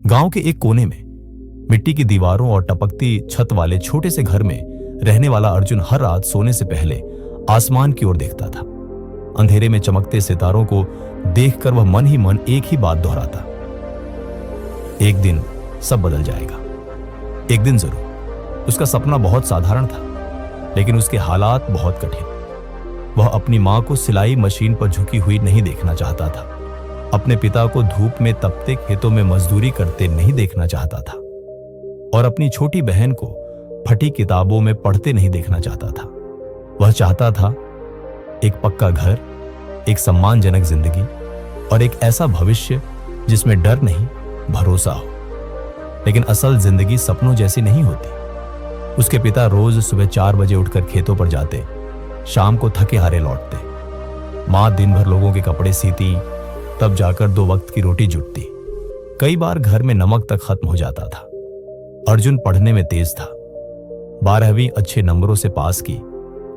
गांव के एक कोने में मिट्टी की दीवारों और टपकती छत वाले छोटे से घर में रहने वाला अर्जुन हर रात सोने से पहले आसमान की ओर देखता था। अंधेरे में चमकते सितारों को देखकर वह मन ही मन एक ही बात दोहराता, एक दिन सब बदल जाएगा। एक दिन जरूर। उसका सपना बहुत साधारण था, लेकिन उसके हालात बहुत कठिन। वह अपनी मां को सिलाई मशीन पर झुकी हुई नहीं देखना चाहता था, अपने पिता को धूप में तपते खेतों में मजदूरी करते नहीं देखना चाहता था, और अपनी छोटी बहन को फटी किताबों में पढ़ते नहीं देखना चाहता था। वह चाहता था एक पक्का घर, एक सम्मानजनक जिंदगी और एक ऐसा भविष्य जिसमें डर नहीं, भरोसा हो। लेकिन असल जिंदगी सपनों जैसी नहीं होती। उसके पिता रोज सुबह 4 बजे उठकर खेतों पर जाते, शाम को थके हारे लौटते। मां दिन भर लोगों के कपड़े सीती, तब जाकर 2 वक्त की रोटी जुटती। कई बार घर में नमक तक खत्म हो जाता था। अर्जुन पढ़ने में तेज था। 12वीं अच्छे नंबरों से पास की,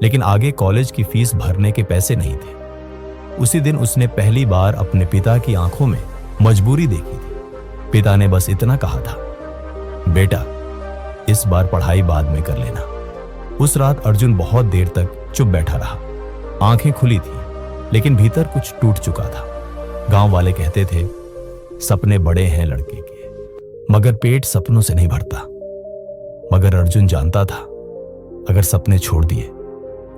लेकिन आगे कॉलेज की फीस भरने के पैसे नहीं थे। उसी दिन उसने पहली बार अपने पिता की आंखों में मजबूरी देखी थी। पिता ने बस इतना कहा था, बेटा इस बार पढ़ाई बाद में कर लेना। उस रात अर्जुन बहुत देर तक चुप बैठा रहा। आंखें खुली थी, लेकिन भीतर कुछ टूट चुका था। गांव वाले कहते थे, सपने बड़े हैं लड़के के, मगर पेट सपनों से नहीं भरता। मगर अर्जुन जानता था, अगर सपने छोड़ दिए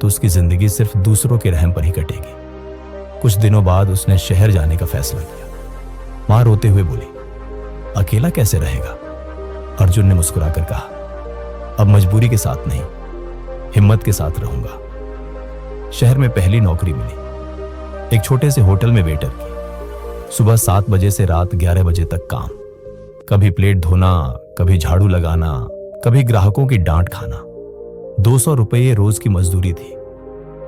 तो उसकी जिंदगी सिर्फ दूसरों के रहम पर ही कटेगी। कुछ दिनों बाद उसने शहर जाने का फैसला किया। मां रोते हुए बोली, अकेला कैसे रहेगा? अर्जुन ने मुस्कुराकर कहा, अब मजबूरी के साथ नहीं, हिम्मत के साथ रहूंगा। शहर में पहली नौकरी मिली, एक छोटे से होटल में वेटर की। सुबह 7 बजे से रात 11 बजे तक काम। कभी प्लेट धोना, कभी झाड़ू लगाना, कभी ग्राहकों की डांट खाना। 200 रुपये रोज की मजदूरी थी।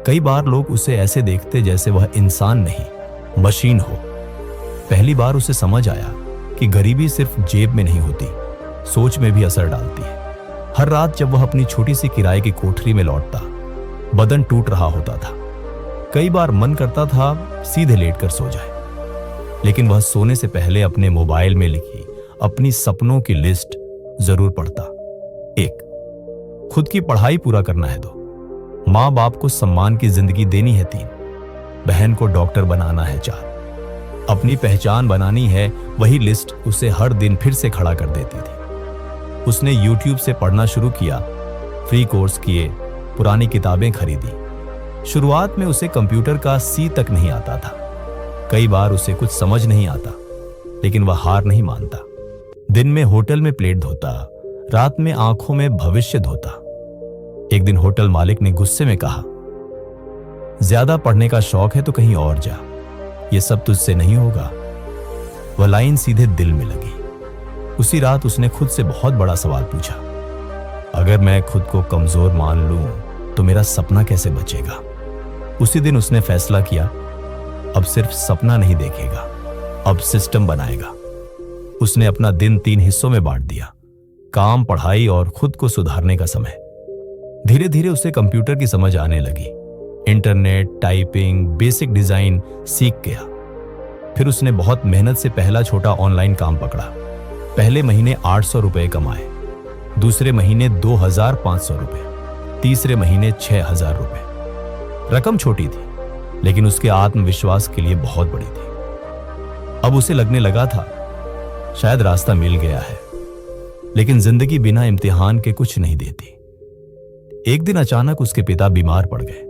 कई बार लोग उसे ऐसे देखते जैसे वह इंसान नहीं, मशीन हो। पहली बार उसे समझ आया कि गरीबी सिर्फ जेब में नहीं होती, सोच में भी असर डालती है। हर रात जब वह अपनी छोटी सी किराए की कोठरी में लौटता, बदन टूट रहा होता था। कई बार मन करता था सीधे लेटकर सो जाए, लेकिन वह सोने से पहले अपने मोबाइल में लिखी अपनी सपनों की लिस्ट जरूर पढ़ता। 1, खुद की पढ़ाई पूरा करना है। 2, माँ बाप को सम्मान की जिंदगी देनी है। 3, बहन को डॉक्टर बनाना है। 4, अपनी पहचान बनानी है। वही लिस्ट उसे हर दिन फिर से खड़ा कर देती थी। उसने YouTube से पढ़ना शुरू किया, फ्री कोर्स किए, पुरानी किताबें खरीदी। शुरुआत में उसे कंप्यूटर का C तक नहीं आता था। कई बार उसे कुछ समझ नहीं आता, लेकिन वह हार नहीं मानता। दिन में होटल में प्लेट धोता, रात में आंखों में भविष्य धोता। एक दिन होटल मालिक ने गुस्से में कहा, ज्यादा पढ़ने का शौक है तो कहीं और जा, ये सब तुझसे नहीं होगा। वह लाइन सीधे दिल में लगी। उसी रात उसने खुद से बहुत बड़ा सवाल पूछा, अगर मैं खुद को कमजोर मान लूं तो मेरा सपना कैसे बचेगा? उसी दिन उसने फैसला किया, अब सिर्फ सपना नहीं देखेगा, अब सिस्टम बनाएगा। उसने अपना दिन 3 हिस्सों में बांट दिया, काम, पढ़ाई और खुद को सुधारने का समय। धीरे धीरे उसे कंप्यूटर की समझ आने लगी। इंटरनेट, टाइपिंग, बेसिक डिजाइन सीख गया। फिर उसने बहुत मेहनत से पहला छोटा ऑनलाइन काम पकड़ा। पहले महीने 800 रुपए कमाए, दूसरे महीने 2500 रुपए, तीसरे महीने 6000 रुपए। रकम छोटी थी, लेकिन उसके आत्मविश्वास के लिए बहुत बड़ी थी। अब उसे लगने लगा था, शायद रास्ता मिल गया है। लेकिन जिंदगी बिना इम्तिहान के कुछ नहीं देती। एक दिन अचानक उसके पिता बीमार पड़ गए।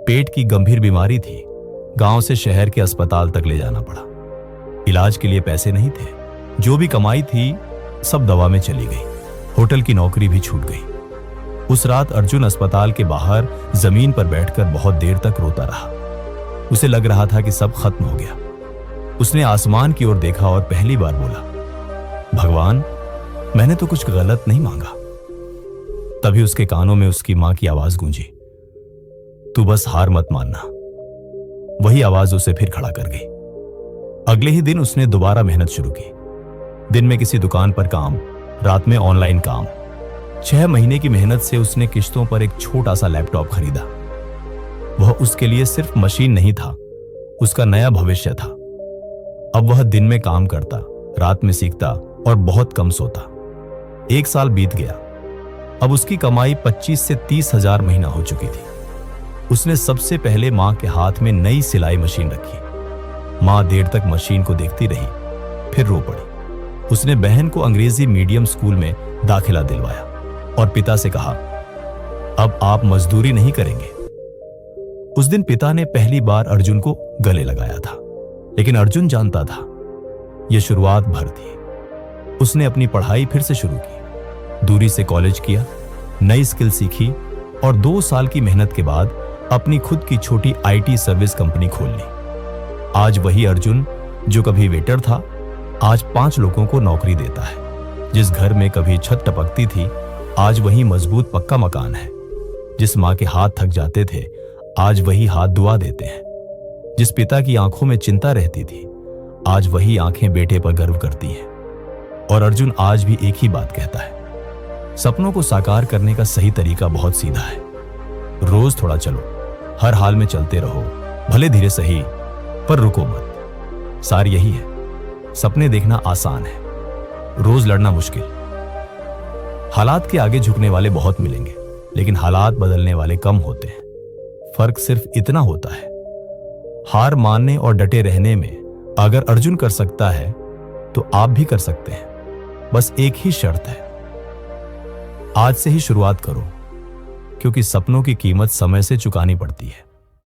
पेट की गंभीर बीमारी थी। गांव से शहर के अस्पताल तक ले जाना पड़ा। इलाज के लिए पैसे नहीं थे। जो भी कमाई थी सब दवा में चली गई। होटल की नौकरी भी छूट गई। उस रात अर्जुन अस्पताल के बाहर जमीन पर बैठकर बहुत देर तक रोता रहा। उसे लग रहा था कि सब खत्म हो गया। उसने आसमान की ओर देखा और पहली बार बोला, भगवान, मैंने तो कुछ गलत नहीं मांगा। तभी उसके कानों में उसकी मां की आवाज गूंजी, तू बस हार मत मानना। वही आवाज उसे फिर खड़ा कर गई। अगले ही दिन उसने दोबारा मेहनत शुरू की। दिन में किसी दुकान पर काम, रात में ऑनलाइन काम। 6 महीने की मेहनत से उसने किश्तों पर एक छोटा सा लैपटॉप खरीदा। वह उसके लिए सिर्फ मशीन नहीं था, उसका नया भविष्य था। अब वह दिन में काम करता, रात में सीखता और बहुत कम सोता। 1 साल बीत गया। अब उसकी कमाई 25 से 30 हजार महीना हो चुकी थी। उसने सबसे पहले मां के हाथ में नई सिलाई मशीन रखी। मां देर तक मशीन को देखती रही, फिर रो पड़ी। उसने बहन को अंग्रेजी मीडियम स्कूल में दाखिला दिलवाया और पिता से कहा, अब आप मजदूरी नहीं करेंगे। उस दिन पिता ने पहली बार अर्जुन को गले लगाया था, लेकिन अर्जुन जानता था यह शुरुआत भर थी। उसने अपनी पढ़ाई फिर से शुरू की, दूरी से कॉलेज किया, नई स्किल सीखी और 2 साल की मेहनत के बाद अपनी खुद की छोटी आईटी सर्विस कंपनी खोल ली। आज वही अर्जुन जो कभी वेटर था, आज 5 लोगों को नौकरी देता है। जिस घर में कभी छत टपकती थी, आज वही मजबूत पक्का मकान है। जिस मां के हाथ थक जाते थे, आज वही हाथ दुआ देते हैं। जिस पिता की आंखों में चिंता रहती थी, आज वही आंखें बेटे पर गर्व करती हैं। और अर्जुन आज भी एक ही बात कहता है, सपनों को साकार करने का सही तरीका बहुत सीधा है। रोज थोड़ा चलो, हर हाल में चलते रहो, भले धीरे सही, पर रुको मत। सार यही है, सपने देखना आसान है, रोज लड़ना मुश्किल। हालात के आगे झुकने वाले बहुत मिलेंगे, लेकिन हालात बदलने वाले कम होते हैं। फर्क सिर्फ इतना होता है, हार मानने और डटे रहने में। अगर अर्जुन कर सकता है तो आप भी कर सकते हैं। बस एक ही शर्त है, आज से ही शुरुआत करो, क्योंकि सपनों की कीमत समय से चुकानी पड़ती है।